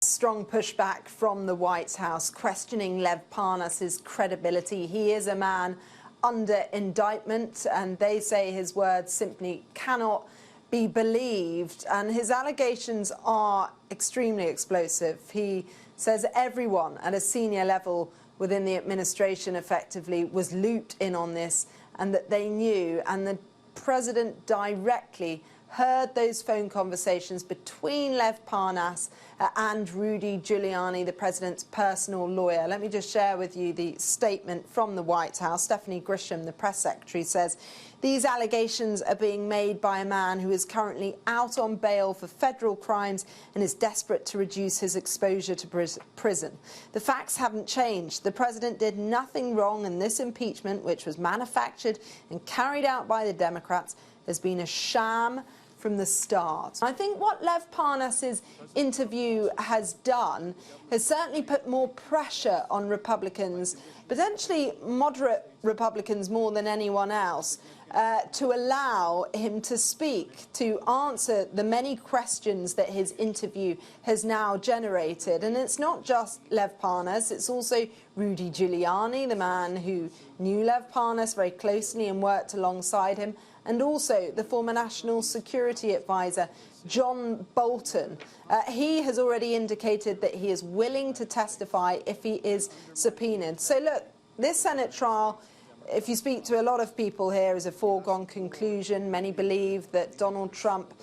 Strong pushback from the White House, questioning Lev Parnas's credibility. He is a man under indictment, and they say his words simply cannot be believed. And his allegations are extremely explosive. He says everyone at a senior level within the administration effectively was looped in on this, and that they knew, and the president directly heard those phone conversations between Lev Parnas and Rudy Giuliani, the president's personal lawyer. Let me just share with you the statement from the White House. Stephanie Grisham, the press secretary, says these allegations are being made by a man who is currently out on bail for federal crimes and is desperate to reduce his exposure to prison. The facts haven't changed. The president did nothing wrong, and this impeachment, which was manufactured and carried out by the Democrats, has been a sham from the start. I think what Lev Parnas's interview has done has certainly put more pressure on Republicans, potentially moderate Republicans more than anyone else, to allow him to speak, to answer the many questions that his interview has now generated. And it's not just Lev Parnas, it's also Rudy Giuliani, the man who knew Lev Parnas very closely and worked alongside him, and also the former National Security Advisor, John Bolton. He has already indicated that he is willing to testify if he is subpoenaed. So look, this Senate trial, if you speak to a lot of people here, is a foregone conclusion. Many believe that Donald Trump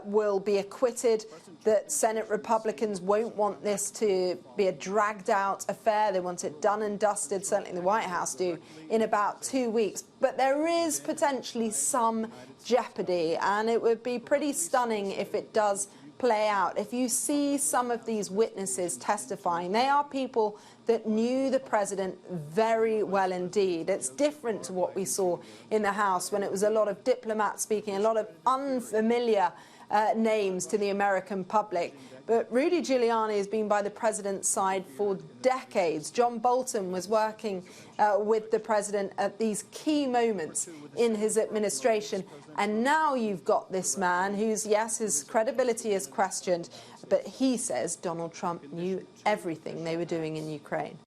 will be acquitted, that Senate Republicans won't want this to be a dragged-out affair. They want it done and dusted, certainly the White House do, in about 2 weeks. But there is potentially some jeopardy, and it would be pretty stunning if it does play out. If you see some of these witnesses testifying, they are people that knew the president very well indeed. It's different to what we saw in the House when it was a lot of diplomats speaking, a lot of unfamiliar names to the American public. But Rudy Giuliani has been by the president's side for decades. John Bolton was working with the president at these key moments in his administration. And now you've got this man who's, yes, his credibility is questioned, but he says Donald Trump knew everything they were doing in Ukraine.